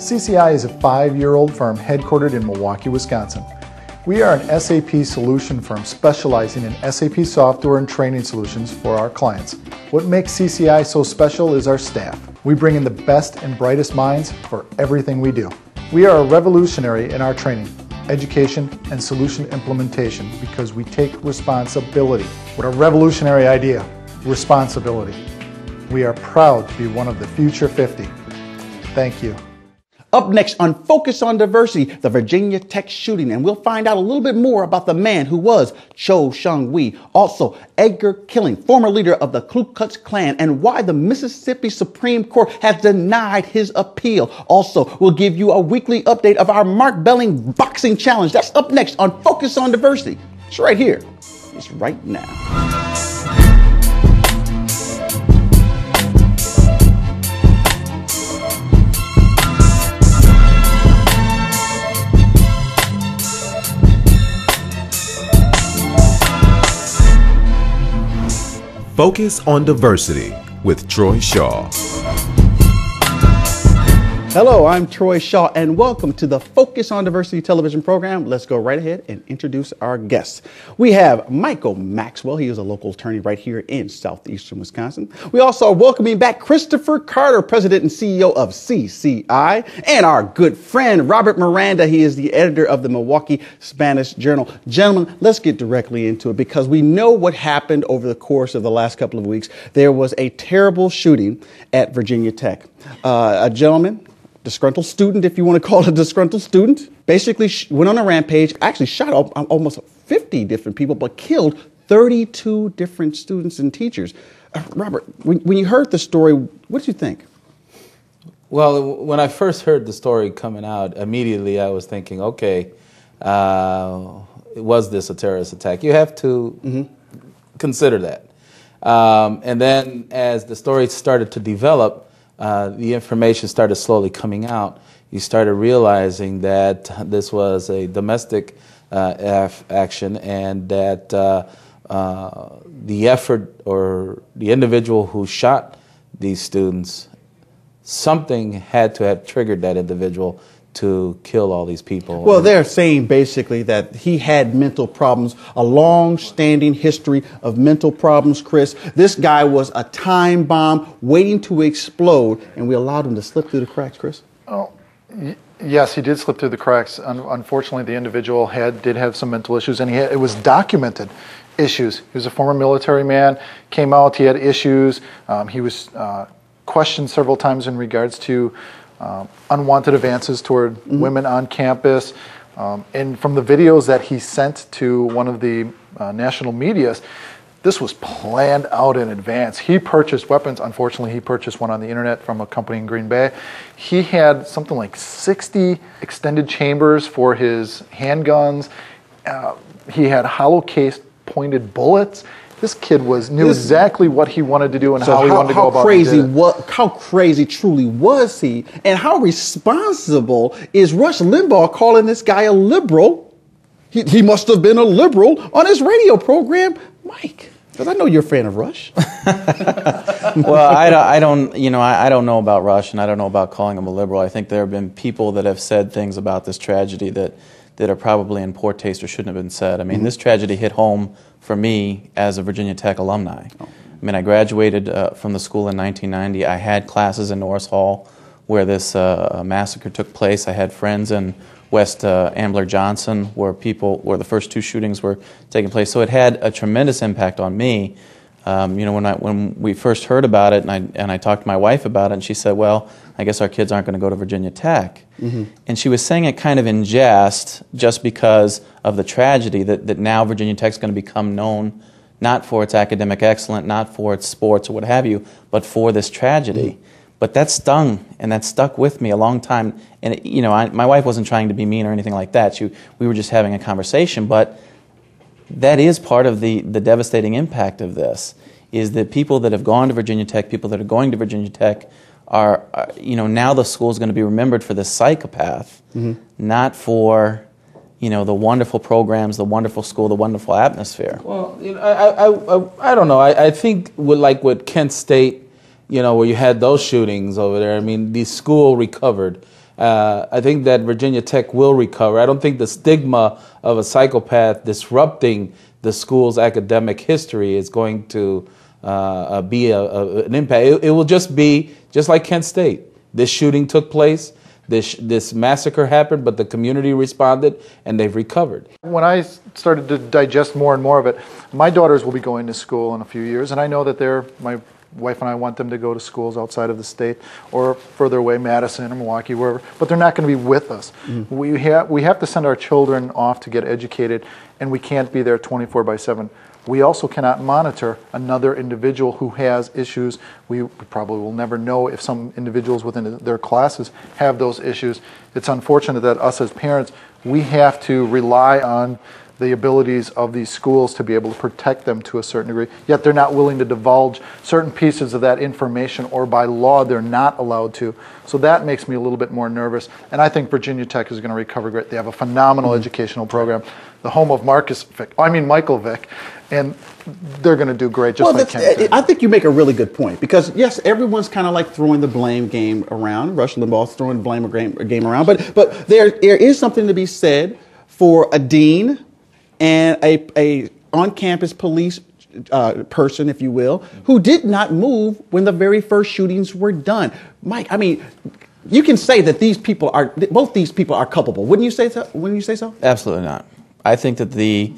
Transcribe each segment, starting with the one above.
CCI is a 5-year-old firm headquartered in Milwaukee, Wisconsin. We are an SAP solution firm specializing in SAP software and training solutions for our clients. What makes CCI so special is our staff. We bring in the best and brightest minds for everything we do. We are a revolutionary in our training, education, and solution implementation because we take responsibility. What a revolutionary idea, responsibility. We are proud to be one of the Future 50. Thank you. Up next on Focus on Diversity, the Virginia Tech shooting, and we'll find out a little bit more about the man who was seung-hui, also Edgar Killing, former leader of the Ku Klux Klan, and why the Mississippi Supreme Court has denied his appeal. Also, we'll give you a weekly update of our Mark Belling Boxing Challenge. That's up next on Focus on Diversity. It's right here. It's right now. Focus on Diversity with Troy Shaw. Hello, I'm Troy Shaw, and welcome to the Focus on Diversity television program. Let's go right ahead and introduce our guests. We have Michael Maxwell. He is a local attorney right here in southeastern Wisconsin. We also are welcoming back Christopher Carter, president and CEO of CCI, and our good friend Robert Miranda. He is the editor of the Milwaukee Spanish Journal. Gentlemen, let's get directly into it because we know what happened over the course of the last couple of weeks. There was a terrible shooting at Virginia Tech. A gentleman, disgruntled student, if you want to call it a disgruntled student, basically went on a rampage, actually shot almost 50 different people, but killed 32 different students and teachers. Robert, when you heard the story, what did you think? Well, when I first heard the story coming out, immediately I was thinking, okay, was this a terrorist attack? You have to consider that. And then as the story started to develop, the information started slowly coming out. You started realizing that this was a domestic action and that the effort or the individual who shot these students, something had to have triggered that individual to kill all these people. Well, they're saying basically that he had mental problems, a long-standing history of mental problems, Chris. This guy was a time bomb waiting to explode, and we allowed him to slip through the cracks, Chris. Oh, yes, he did slip through the cracks. Unfortunately, the individual did have some mental issues, and it was documented issues. He was a former military man, came out, he had issues. He was questioned several times in regards to unwanted advances toward women on campus. And from the videos that he sent to one of the national medias, this was planned out in advance. He purchased weapons. Unfortunately, he purchased one on the internet from a company in Green Bay. He had something like 60 extended chambers for his handguns. He had hollow case pointed bullets. This kid knew exactly what he wanted to do and how he wanted to go about it. How crazy truly was he? And how responsible is Rush Limbaugh calling this guy a liberal? He must have been a liberal on his radio program, Mike. Because I know you're a fan of Rush. Well, I don't know about Rush, and I don't know about calling him a liberal. I think there have been people that have said things about this tragedy that are probably in poor taste or shouldn't have been said. I mean, this tragedy hit home for me as a Virginia Tech alumni. I mean, I graduated from the school in 1990. I had classes in Norris Hall where this massacre took place. I had friends in West Ambler Johnson where the first two shootings were taking place. So it had a tremendous impact on me. When we first heard about it, and I talked to my wife about it, and she said, "Well, I guess our kids aren't going to go to Virginia Tech." And she was saying it kind of in jest, just because of the tragedy that now Virginia Tech's going to become known not for its academic excellence, not for its sports or what have you, but for this tragedy. But that stung, and that stuck with me a long time. And my wife wasn't trying to be mean or anything like that. We were just having a conversation, but that is part of the devastating impact of this, is that people that have gone to Virginia Tech, people that are going to Virginia Tech are now the school is going to be remembered for this psychopath, not for, the wonderful programs, the wonderful school, the wonderful atmosphere. Well, I don't know. I think with Kent State, where you had those shootings over there, I mean, the school recovered. I think that Virginia Tech will recover. I don't think the stigma of a psychopath disrupting the school's academic history is going to be an impact. It will just be just like Kent State. This shooting took place. This massacre happened, but the community responded, and they've recovered. When I started to digest more and more of it, my daughters will be going to school in a few years, and I know that my wife and I want them to go to schools outside of the state or further away, Madison or Milwaukee, wherever, but they're not going to be with us. Mm-hmm. We have to send our children off to get educated, and we can't be there 24/7. We also cannot monitor another individual who has issues. We probably will never know if some individuals within their classes have those issues. It's unfortunate that us as parents, we have to rely on the abilities of these schools to be able to protect them to a certain degree, yet they're not willing to divulge certain pieces of that information, or by law they're not allowed to. So that makes me a little bit more nervous, and I think Virginia Tech is going to recover great. They have a phenomenal educational program, the home of Michael Vick, and they're going to do great, just like Kent did. I think you make a really good point, because yes, everyone's kind of like throwing the blame game around. Rush Limbaugh's throwing the blame game around, but there is something to be said for a dean and a on-campus police person, if you will, who did not move when the very first shootings were done. Mike, I mean, you can say that both these people are culpable. Wouldn't you say so? Wouldn't you say so? Absolutely not. I think that the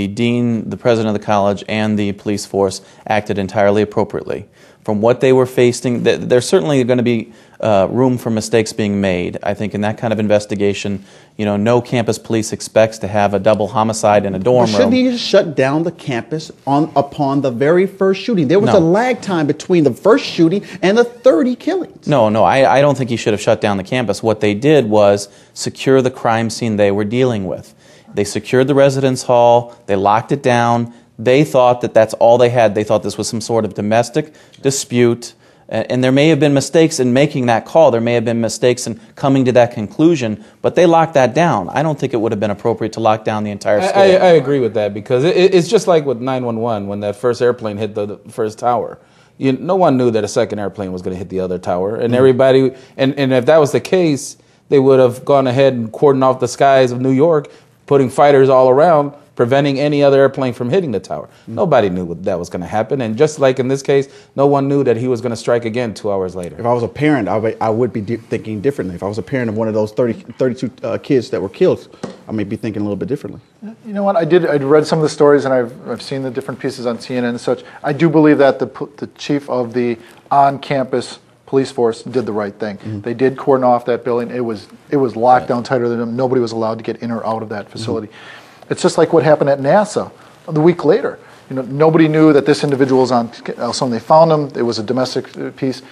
dean, the president of the college, and the police force acted entirely appropriately. From what they were facing, there's certainly going to be room for mistakes being made. I think in that kind of investigation, no campus police expects to have a double homicide in a dorm room. Shouldn't he just shut down the campus upon the very first shooting? There was a lag time between the first shooting and the 30 killings. No, I don't think he should have shut down the campus. What they did was secure the crime scene they were dealing with. They secured the residence hall. They locked it down. They thought that that's all they had. They thought this was some sort of domestic dispute. And there may have been mistakes in making that call. There may have been mistakes in coming to that conclusion, but they locked that down. I don't think it would have been appropriate to lock down the entire school. I agree with that, because it's just like with 911 when that first airplane hit the first tower. No one knew that a second airplane was going to hit the other tower, and everybody. And if that was the case, they would have gone ahead and cordoned off the skies of New York, putting fighters all around, preventing any other airplane from hitting the tower. Nobody knew that was going to happen. And just like in this case, no one knew that he was going to strike again 2 hours later. If I was a parent, I would be thinking differently. If I was a parent of one of those 32 kids that were killed, I may be thinking a little bit differently. You know what? I read some of the stories, and I've seen the different pieces on CNN and such. I do believe that the chief of the on-campus police force did the right thing. Mm-hmm. They did cordon off that building. It was locked down tighter than them. Nobody was allowed to get in or out of that facility. Mm-hmm. It's just like what happened at NASA the week later. Nobody knew that this individual was on. So they found him. It was a domestic piece.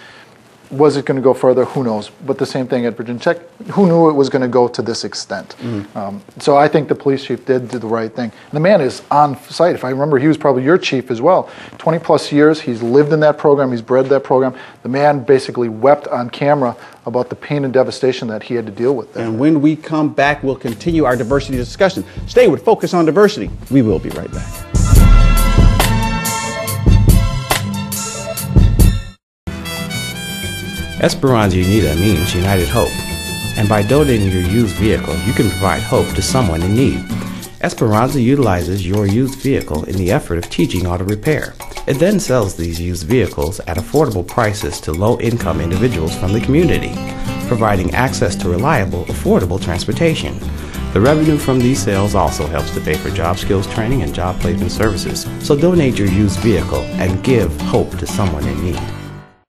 Was it going to go further? Who knows? But the same thing at Virginia Tech. Who knew it was going to go to this extent? Mm-hmm. So I think the police chief did do the right thing. And the man is on site. If I remember, he was probably your chief as well. 20 plus years. He's lived in that program. He's bred that program. The man basically wept on camera about the pain and devastation that he had to deal with there. And when we come back, we'll continue our diversity discussion. Stay with Focus on Diversity. We will be right back. Esperanza Unida means United Hope, and by donating your used vehicle, you can provide hope to someone in need. Esperanza utilizes your used vehicle in the effort of teaching auto repair. It then sells these used vehicles at affordable prices to low-income individuals from the community, providing access to reliable, affordable transportation. The revenue from these sales also helps to pay for job skills training and job placement services. So donate your used vehicle and give hope to someone in need.